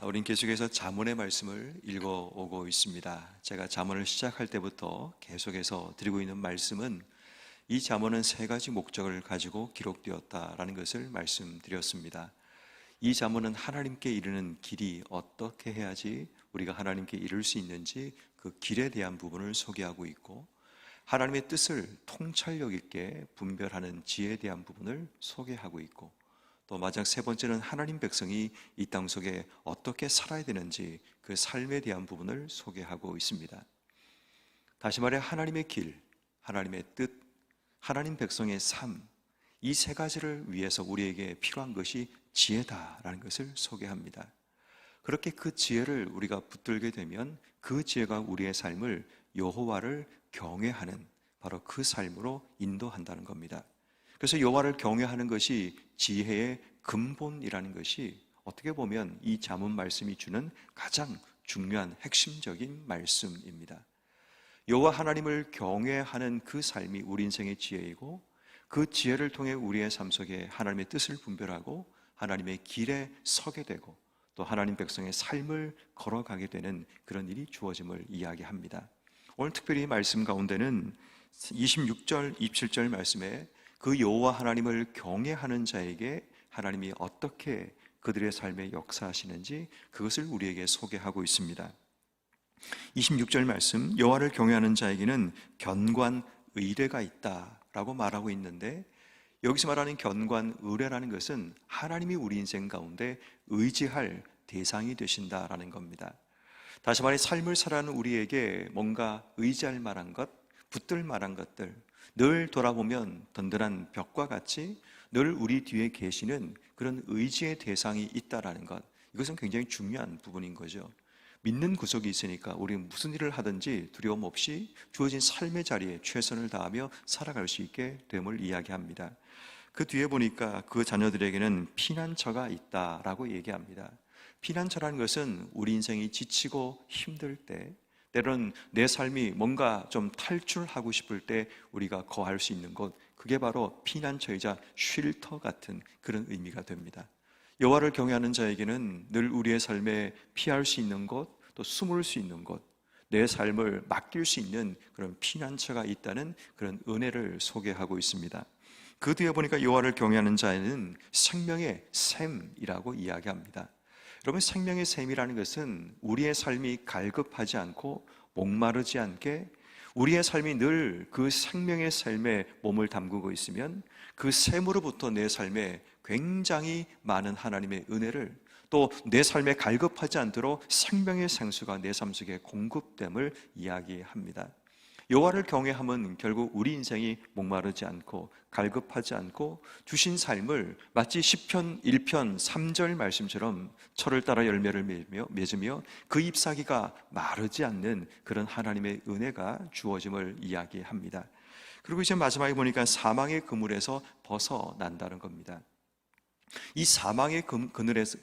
우린 계속해서 잠언의 말씀을 읽어오고 있습니다. 제가 잠언을 시작할 때부터 계속해서 드리고 있는 말씀은 이 잠언은 세 가지 목적을 가지고 기록되었다라는 것을 말씀드렸습니다. 이 잠언은 하나님께 이르는 길이 어떻게 해야지 우리가 하나님께 이룰 수 있는지 그 길에 대한 부분을 소개하고 있고, 하나님의 뜻을 통찰력 있게 분별하는 지혜에 대한 부분을 소개하고 있고, 또 마지막 세 번째는 하나님 백성이 이 땅 속에 어떻게 살아야 되는지 그 삶에 대한 부분을 소개하고 있습니다. 다시 말해 하나님의 길, 하나님의 뜻, 하나님 백성의 삶, 이 세 가지를 위해서 우리에게 필요한 것이 지혜다라는 것을 소개합니다. 그렇게 그 지혜를 우리가 붙들게 되면 그 지혜가 우리의 삶을 여호와를 경외하는 바로 그 삶으로 인도한다는 겁니다. 그래서 여호와를 경외하는 것이 지혜의 근본이라는 것이 어떻게 보면 이 잠언 말씀이 주는 가장 중요한 핵심적인 말씀입니다. 여호와 하나님을 경외하는 그 삶이 우리 인생의 지혜이고, 그 지혜를 통해 우리의 삶 속에 하나님의 뜻을 분별하고 하나님의 길에 서게 되고 또 하나님 백성의 삶을 걸어가게 되는 그런 일이 주어짐을 이야기합니다. 오늘 특별히 말씀 가운데는 26절, 27절 말씀에 그 여호와 하나님을 경외하는 자에게 하나님이 어떻게 그들의 삶에 역사하시는지 그것을 우리에게 소개하고 있습니다. 26절 말씀, 여호와를 경외하는 자에게는 견관 의례가 있다라고 말하고 있는데, 여기서 말하는 견관 의례라는 것은 하나님이 우리 인생 가운데 의지할 대상이 되신다라는 겁니다. 다시 말해 삶을 살아가는 우리에게 뭔가 의지할 만한 것, 붙들 만한 것들, 늘 돌아보면 든든한 벽과 같이 늘 우리 뒤에 계시는 그런 의지의 대상이 있다라는 것, 이것은 굉장히 중요한 부분인 거죠. 믿는 구석이 있으니까 우리는 무슨 일을 하든지 두려움 없이 주어진 삶의 자리에 최선을 다하며 살아갈 수 있게 됨을 이야기합니다. 그 뒤에 보니까 그 자녀들에게는 피난처가 있다라고 얘기합니다. 피난처라는 것은 우리 인생이 지치고 힘들 때, 때로는 내 삶이 뭔가 좀 탈출하고 싶을 때 우리가 거할 수 있는 곳, 그게 바로 피난처이자 쉴터 같은 그런 의미가 됩니다. 여호와를 경외하는 자에게는 늘 우리의 삶에 피할 수 있는 곳, 또 숨을 수 있는 곳, 내 삶을 맡길 수 있는 그런 피난처가 있다는 그런 은혜를 소개하고 있습니다. 그 뒤에 보니까 여호와를 경외하는 자에는 생명의 샘이라고 이야기합니다. 여러분, 생명의 샘이라는 것은 우리의 삶이 갈급하지 않고 목마르지 않게 우리의 삶이 늘 그 생명의 샘에 몸을 담그고 있으면 그 샘으로부터 내 삶에 굉장히 많은 하나님의 은혜를, 또 내 삶에 갈급하지 않도록 생명의 생수가 내 삶 속에 공급됨을 이야기합니다. 여호와를 경외함은 결국 우리 인생이 목마르지 않고 갈급하지 않고 주신 삶을 마치 시편 1편 3절 말씀처럼 철을 따라 열매를 맺으며 그 잎사귀가 마르지 않는 그런 하나님의 은혜가 주어짐을 이야기합니다. 그리고 이제 마지막에 보니까 사망의 그물에서 벗어난다는 겁니다. 이 사망의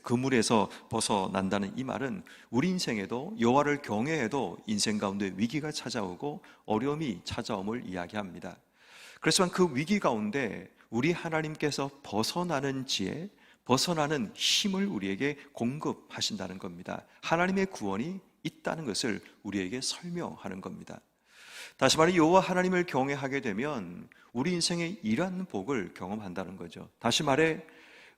그물에서 벗어난다는 이 말은 우리 인생에도 여호와를 경외해도 인생 가운데 위기가 찾아오고 어려움이 찾아옴을 이야기합니다. 그렇지만 그 위기 가운데 우리 하나님께서 벗어나는 지혜, 벗어나는 힘을 우리에게 공급하신다는 겁니다. 하나님의 구원이 있다는 것을 우리에게 설명하는 겁니다. 다시 말해 여호와 하나님을 경외하게 되면 우리 인생의 이러한 복을 경험한다는 거죠. 다시 말해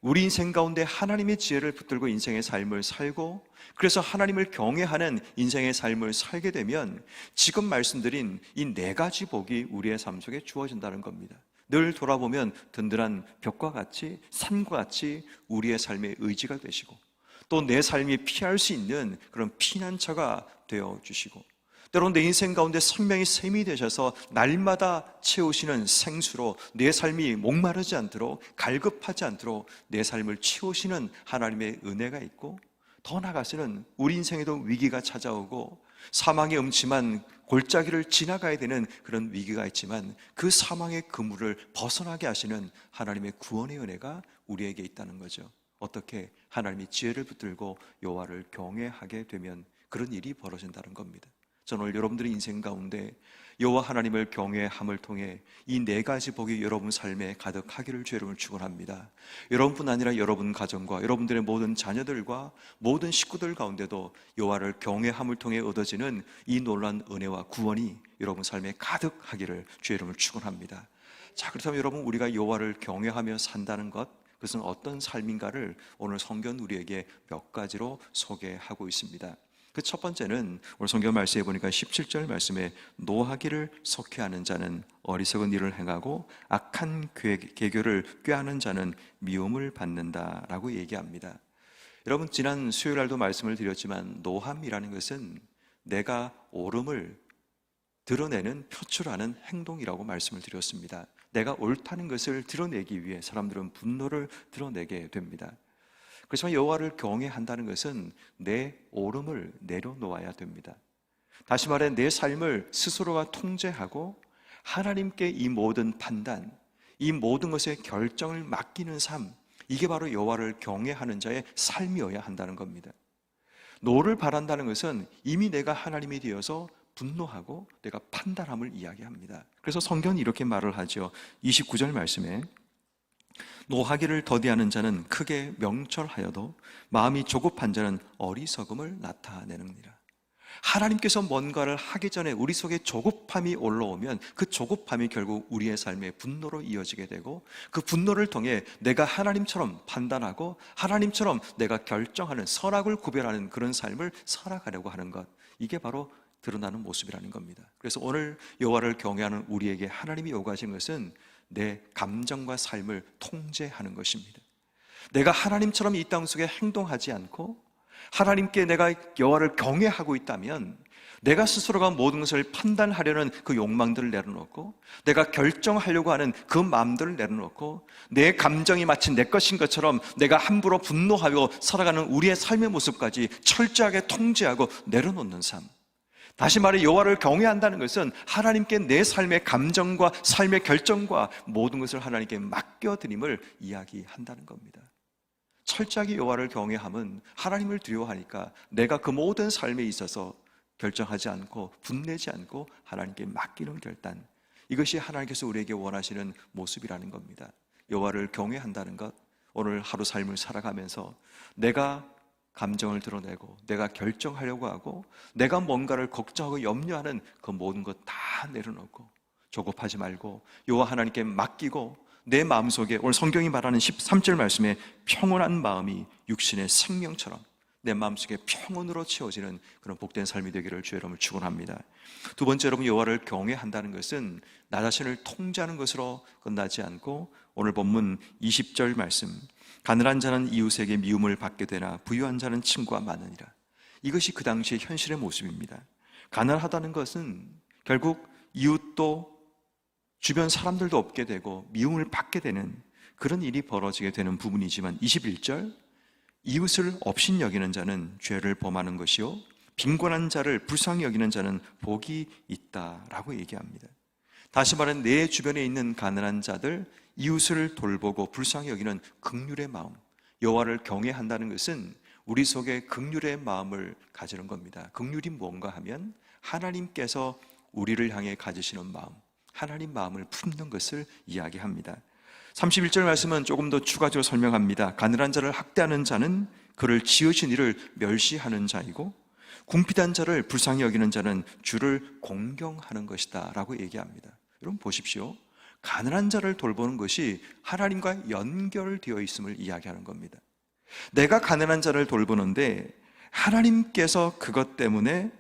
우리 인생 가운데 하나님의 지혜를 붙들고 인생의 삶을 살고, 그래서 하나님을 경외하는 인생의 삶을 살게 되면 지금 말씀드린 이 네 가지 복이 우리의 삶 속에 주어진다는 겁니다. 늘 돌아보면 든든한 벽과 같이, 산과 같이 우리의 삶의 의지가 되시고, 또 내 삶이 피할 수 있는 그런 피난처가 되어주시고, 때로는 내 인생 가운데 생명의 샘이 되셔서 날마다 채우시는 생수로 내 삶이 목마르지 않도록, 갈급하지 않도록 내 삶을 채우시는 하나님의 은혜가 있고, 더 나아가서는 우리 인생에도 위기가 찾아오고 사망의 음침한 골짜기를 지나가야 되는 그런 위기가 있지만 그 사망의 그물을 벗어나게 하시는 하나님의 구원의 은혜가 우리에게 있다는 거죠. 어떻게? 하나님의 지혜를 붙들고 여호와를 경외하게 되면 그런 일이 벌어진다는 겁니다. 저는 오늘 여러분들의 인생 가운데 여호와 하나님을 경외함을 통해 이 네 가지 복이 여러분 삶에 가득하기를 주의 이름으로 축원합니다. 여러분뿐 아니라 여러분 가정과 여러분들의 모든 자녀들과 모든 식구들 가운데도 여호와를 경외함을 통해 얻어지는 이 놀라운 은혜와 구원이 여러분 삶에 가득하기를 주의 이름으로 축원합니다. 자, 그렇다면 여러분, 우리가 여호와를 경외하며 산다는 것, 그것은 어떤 삶인가를 오늘 성경 우리에게 몇 가지로 소개하고 있습니다. 그 첫 번째는 오늘 성경 말씀에 보니까 17절 말씀에 노하기를 속회하는 자는 어리석은 일을 행하고 악한 계교를 꾀하는 자는 미움을 받는다라고 얘기합니다. 여러분, 지난 수요일 날도 말씀을 드렸지만 노함이라는 것은 내가 옳음을 드러내는 표출하는 행동이라고 말씀을 드렸습니다. 내가 옳다는 것을 드러내기 위해 사람들은 분노를 드러내게 됩니다. 그렇지만 여호와를 경외한다는 것은 내 옳음을 내려놓아야 됩니다. 다시 말해 내 삶을 스스로가 통제하고 하나님께 이 모든 판단, 이 모든 것의 결정을 맡기는 삶, 이게 바로 여호와를 경외하는 자의 삶이어야 한다는 겁니다. 노를 바란다는 것은 이미 내가 하나님이 되어서 분노하고 내가 판단함을 이야기합니다. 그래서 성경이 이렇게 말을 하죠. 29절 말씀에 노하기를 더디하는 자는 크게 명철하여도 마음이 조급한 자는 어리석음을 나타내느니라. 하나님께서 뭔가를 하기 전에 우리 속에 조급함이 올라오면 그 조급함이 결국 우리의 삶의 분노로 이어지게 되고 그 분노를 통해 내가 하나님처럼 판단하고 하나님처럼 내가 결정하는 선악을 구별하는 그런 삶을 살아가려고 하는 것, 이게 바로 드러나는 모습이라는 겁니다. 그래서 오늘 여호와를 경외하는 우리에게 하나님이 요구하신 것은 내 감정과 삶을 통제하는 것입니다. 내가 하나님처럼 이 땅 속에 행동하지 않고 하나님께 내가 여호와를 경외하고 있다면 내가 스스로가 모든 것을 판단하려는 그 욕망들을 내려놓고 내가 결정하려고 하는 그 마음들을 내려놓고 내 감정이 마치 내 것인 것처럼 내가 함부로 분노하고 살아가는 우리의 삶의 모습까지 철저하게 통제하고 내려놓는 삶. 다시 말해 여호와를 경외한다는 것은 하나님께 내 삶의 감정과 삶의 결정과 모든 것을 하나님께 맡겨드림을 이야기한다는 겁니다. 철저하게 여호와를 경외함은 하나님을 두려워하니까 내가 그 모든 삶에 있어서 결정하지 않고 분내지 않고 하나님께 맡기는 결단, 이것이 하나님께서 우리에게 원하시는 모습이라는 겁니다. 여호와를 경외한다는 것, 오늘 하루 삶을 살아가면서 내가 감정을 드러내고 내가 결정하려고 하고 내가 뭔가를 걱정하고 염려하는 그 모든 것 다 내려놓고 조급하지 말고 여호와 하나님께 맡기고 내 마음속에 오늘 성경이 말하는 13절 말씀에 평온한 마음이 육신의 생명처럼 내 마음속에 평온으로 채워지는 그런 복된 삶이 되기를 주의 이름으로 축원합니다. 두 번째, 여러분, 여호와를 경외한다는 것은 나 자신을 통제하는 것으로 끝나지 않고 오늘 본문 20절 말씀, 가난한 자는 이웃에게 미움을 받게 되나 부유한 자는 친구가 많으니라. 이것이 그 당시의 현실의 모습입니다. 가난하다는 것은 결국 이웃도 주변 사람들도 없게 되고 미움을 받게 되는 그런 일이 벌어지게 되는 부분이지만 21절, 이웃을 업신여기는 자는 죄를 범하는 것이요 빈곤한 자를 불쌍히 여기는 자는 복이 있다라고 얘기합니다. 다시 말해 내 주변에 있는 가난한 자들, 이웃을 돌보고 불쌍히 여기는 긍휼의 마음, 여호와를 경외한다는 것은 우리 속에 긍휼의 마음을 가지는 겁니다. 긍휼이 뭔가 하면 하나님께서 우리를 향해 가지시는 마음, 하나님 마음을 품는 것을 이야기합니다. 31절 말씀은 조금 더 추가적으로 설명합니다. 가난한 자를 학대하는 자는 그를 지으신 이를 멸시하는 자이고 궁핍한 자를 불쌍히 여기는 자는 주를 공경하는 것이다 라고 얘기합니다. 여러분 보십시오. 가난한 자를 돌보는 것이 하나님과 연결되어 있음을 이야기하는 겁니다. 내가 가난한 자를 돌보는데 하나님께서 그것 때문에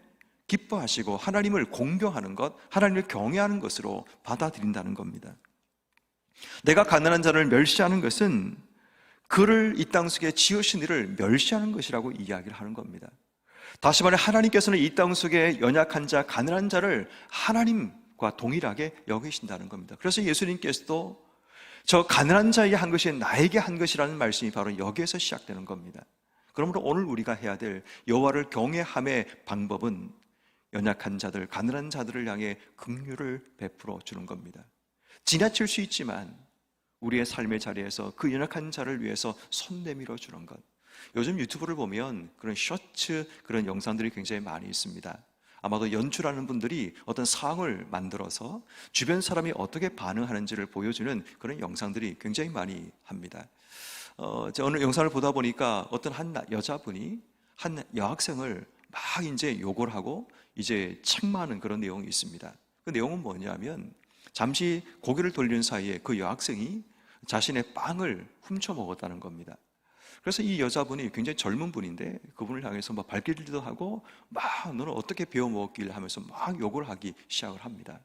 기뻐하시고 하나님을 공경하는 것, 하나님을 경외하는 것으로 받아들인다는 겁니다. 내가 가난한 자를 멸시하는 것은 그를 이 땅 속에 지으신 이를 멸시하는 것이라고 이야기를 하는 겁니다. 다시 말해 하나님께서는 이 땅 속에 연약한 자, 가난한 자를 하나님과 동일하게 여기신다는 겁니다. 그래서 예수님께서도 저 가난한 자에게 한 것이 나에게 한 것이라는 말씀이 바로 여기에서 시작되는 겁니다. 그러므로 오늘 우리가 해야 될 여호와를 경외함의 방법은 연약한 자들, 가난한 자들을 향해 긍휼을 베풀어 주는 겁니다. 지나칠 수 있지만 우리의 삶의 자리에서 그 연약한 자를 위해서 손 내밀어 주는 것. 요즘 유튜브를 보면 그런 셔츠, 그런 영상들이 굉장히 많이 있습니다. 아마도 연출하는 분들이 어떤 상황을 만들어서 주변 사람이 어떻게 반응하는지를 보여주는 그런 영상들이 굉장히 많이 합니다. 제가 오늘 영상을 보다 보니까 어떤 한 여자분이 한 여학생을 막 이제 욕을 하고 이제 책망하는 그런 내용이 있습니다. 그 내용은 뭐냐면 잠시 고개를 돌리는 사이에 그 여학생이 자신의 빵을 훔쳐 먹었다는 겁니다. 그래서 이 여자분이 굉장히 젊은 분인데 그분을 향해서 막 발길질도 하고 막 너는 어떻게 배워 먹었길 하면서 막 욕을 하기 시작을 합니다.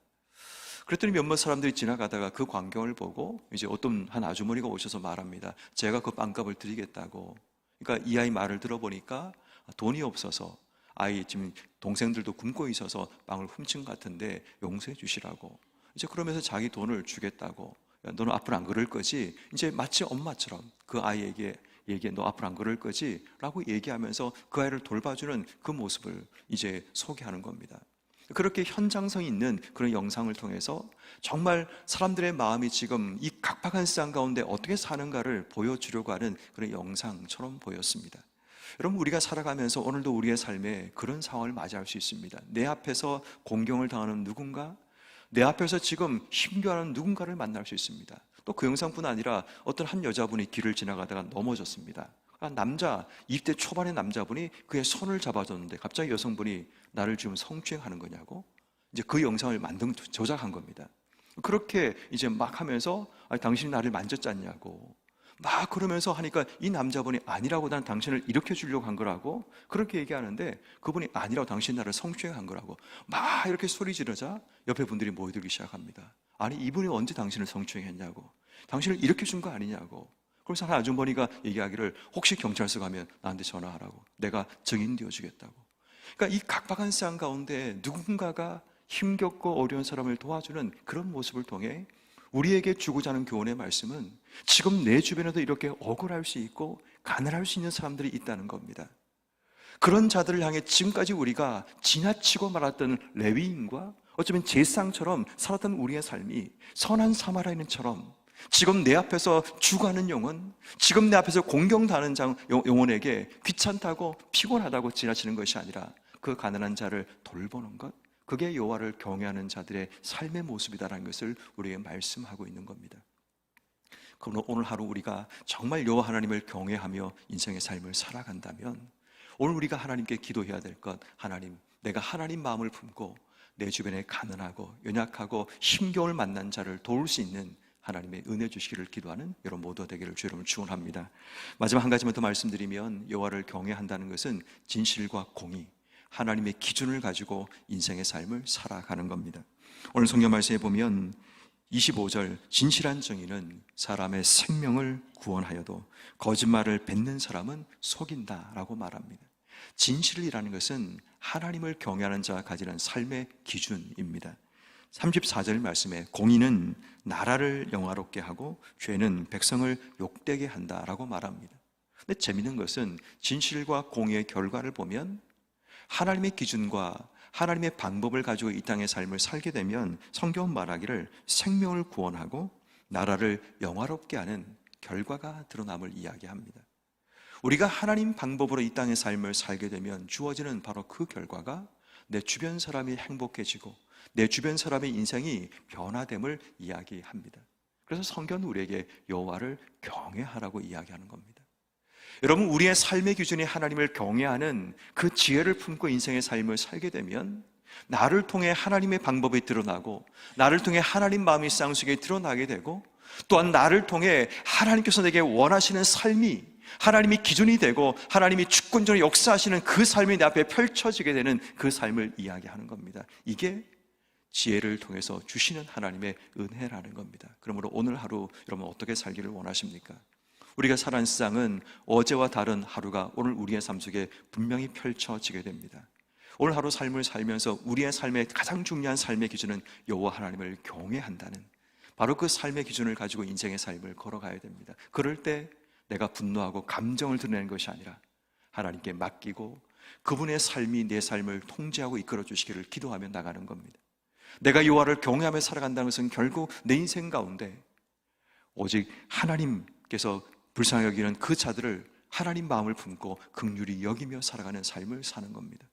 그랬더니 몇몇 사람들이 지나가다가 그 광경을 보고 이제 어떤 한 아주머니가 오셔서 말합니다. 제가 그 빵값을 드리겠다고. 그러니까 이 아이 말을 들어보니까 돈이 없어서 아이 지금 동생들도 굶고 있어서 빵을 훔친 것 같은데 용서해 주시라고. 이제 그러면서 자기 돈을 주겠다고. 야, 너는 앞으로 안 그럴 거지? 이제 마치 엄마처럼 그 아이에게 얘기해, 너 앞으로 안 그럴 거지? 라고 얘기하면서 그 아이를 돌봐주는 그 모습을 이제 소개하는 겁니다. 그렇게 현장성 있는 그런 영상을 통해서 정말 사람들의 마음이 지금 이 각박한 세상 가운데 어떻게 사는가를 보여주려고 하는 그런 영상처럼 보였습니다. 여러분, 우리가 살아가면서 오늘도 우리의 삶에 그런 상황을 맞이할 수 있습니다. 내 앞에서 공경을 당하는 누군가, 내 앞에서 지금 힘겨워하는 누군가를 만날 수 있습니다. 또 그 영상뿐 아니라 어떤 한 여자분이 길을 지나가다가 넘어졌습니다. 남자, 20대 초반의 남자분이 그의 손을 잡아줬는데 갑자기 여성분이 나를 지금 성추행하는 거냐고 이제 그 영상을 조작한 겁니다. 그렇게 이제 막 하면서 아니, 당신이 나를 만졌잖냐고 막 그러면서 하니까 이 남자분이 아니라고, 난 당신을 일으켜 주려고 한 거라고 그렇게 얘기하는데 그분이 아니라고, 당신 나를 성추행한 거라고 막 이렇게 소리 지르자 옆에 분들이 모여들기 시작합니다. 아니, 이분이 언제 당신을 성추행했냐고, 당신을 일으켜 준 거 아니냐고. 그래서 한 아주머니가 얘기하기를 혹시 경찰서 가면 나한테 전화하라고, 내가 증인 되어주겠다고. 그러니까 이 각박한 세상 가운데 누군가가 힘겹고 어려운 사람을 도와주는 그런 모습을 통해 우리에게 주고자 하는 교훈의 말씀은 지금 내 주변에도 이렇게 억울할 수 있고 가난할 수 있는 사람들이 있다는 겁니다. 그런 자들을 향해 지금까지 우리가 지나치고 말았던 레위인과 어쩌면 제사장처럼 살았던 우리의 삶이 선한 사마리아인처럼 지금 내 앞에서 죽어가는 영혼, 지금 내 앞에서 공경당하는 영혼에게 귀찮다고 피곤하다고 지나치는 것이 아니라 그 가난한 자를 돌보는 것, 그게 여호와를 경외하는 자들의 삶의 모습이다라는 것을 우리에게 말씀하고 있는 겁니다. 그럼 오늘 하루 우리가 정말 여호와 하나님을 경외하며 인생의 삶을 살아간다면 오늘 우리가 하나님께 기도해야 될 것, 하나님, 내가 하나님 마음을 품고 내 주변에 가난하고 연약하고 힘겨움을 만난 자를 도울 수 있는 하나님의 은혜 주시기를 기도하는 여러분 모두 되기를 주 여러분 축원합니다. 마지막 한 가지만 더 말씀드리면 여호와를 경외한다는 것은 진실과 공의, 하나님의 기준을 가지고 인생의 삶을 살아가는 겁니다. 오늘 성경 말씀에 보면 25절, 진실한 정의는 사람의 생명을 구원하여도 거짓말을 뱉는 사람은 속인다라고 말합니다. 진실이라는 것은 하나님을 경외하는 자가 가지는 삶의 기준입니다. 34절 말씀에 공의는 나라를 영화롭게 하고 죄는 백성을 욕되게 한다라고 말합니다. 근데 재미있는 것은 진실과 공의의 결과를 보면 하나님의 기준과 하나님의 방법을 가지고 이 땅의 삶을 살게 되면 성경은 말하기를 생명을 구원하고 나라를 영화롭게 하는 결과가 드러남을 이야기합니다. 우리가 하나님 방법으로 이 땅의 삶을 살게 되면 주어지는 바로 그 결과가 내 주변 사람이 행복해지고 내 주변 사람의 인생이 변화됨을 이야기합니다. 그래서 성경은 우리에게 여호와를 경외하라고 이야기하는 겁니다. 여러분, 우리의 삶의 기준이 하나님을 경외하는 그 지혜를 품고 인생의 삶을 살게 되면 나를 통해 하나님의 방법이 드러나고 나를 통해 하나님 마음이 세상 속에 드러나게 되고 또한 나를 통해 하나님께서 내게 원하시는 삶이 하나님이 기준이 되고 하나님이 주권적으로 역사하시는 그 삶이 내 앞에 펼쳐지게 되는 그 삶을 이야기하는 겁니다. 이게 지혜를 통해서 주시는 하나님의 은혜라는 겁니다. 그러므로 오늘 하루 여러분 어떻게 살기를 원하십니까? 우리가 살아가는 세상은 어제와 다른 하루가 오늘 우리의 삶 속에 분명히 펼쳐지게 됩니다. 오늘 하루 삶을 살면서 우리의 삶의 가장 중요한 삶의 기준은 여호와 하나님을 경외한다는 바로 그 삶의 기준을 가지고 인생의 삶을 걸어가야 됩니다. 그럴 때 내가 분노하고 감정을 드러내는 것이 아니라 하나님께 맡기고 그분의 삶이 내 삶을 통제하고 이끌어 주시기를 기도하며 나가는 겁니다. 내가 여호와를 경외하며 살아간다는 것은 결국 내 인생 가운데 오직 하나님께서 불쌍히 여기는 그 자들을 하나님 마음을 품고 긍휼히 여기며 살아가는 삶을 사는 겁니다.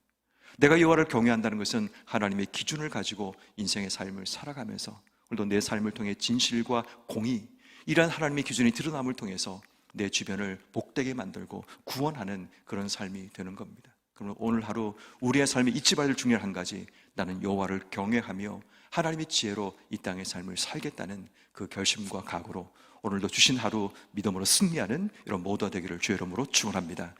내가 여호와를 경외한다는 것은 하나님의 기준을 가지고 인생의 삶을 살아가면서 오늘도 내 삶을 통해 진실과 공의, 이러한 하나님의 기준이 드러남을 통해서 내 주변을 복되게 만들고 구원하는 그런 삶이 되는 겁니다. 그러면 오늘 하루 우리의 삶에 잊지 말을 중요한 한 가지, 나는 여호와를 경외하며 하나님의 지혜로 이 땅의 삶을 살겠다는 그 결심과 각오로 오늘도 주신 하루 믿음으로 승리하는 이런 모두가 되기를 주의 이름으로 축원합니다.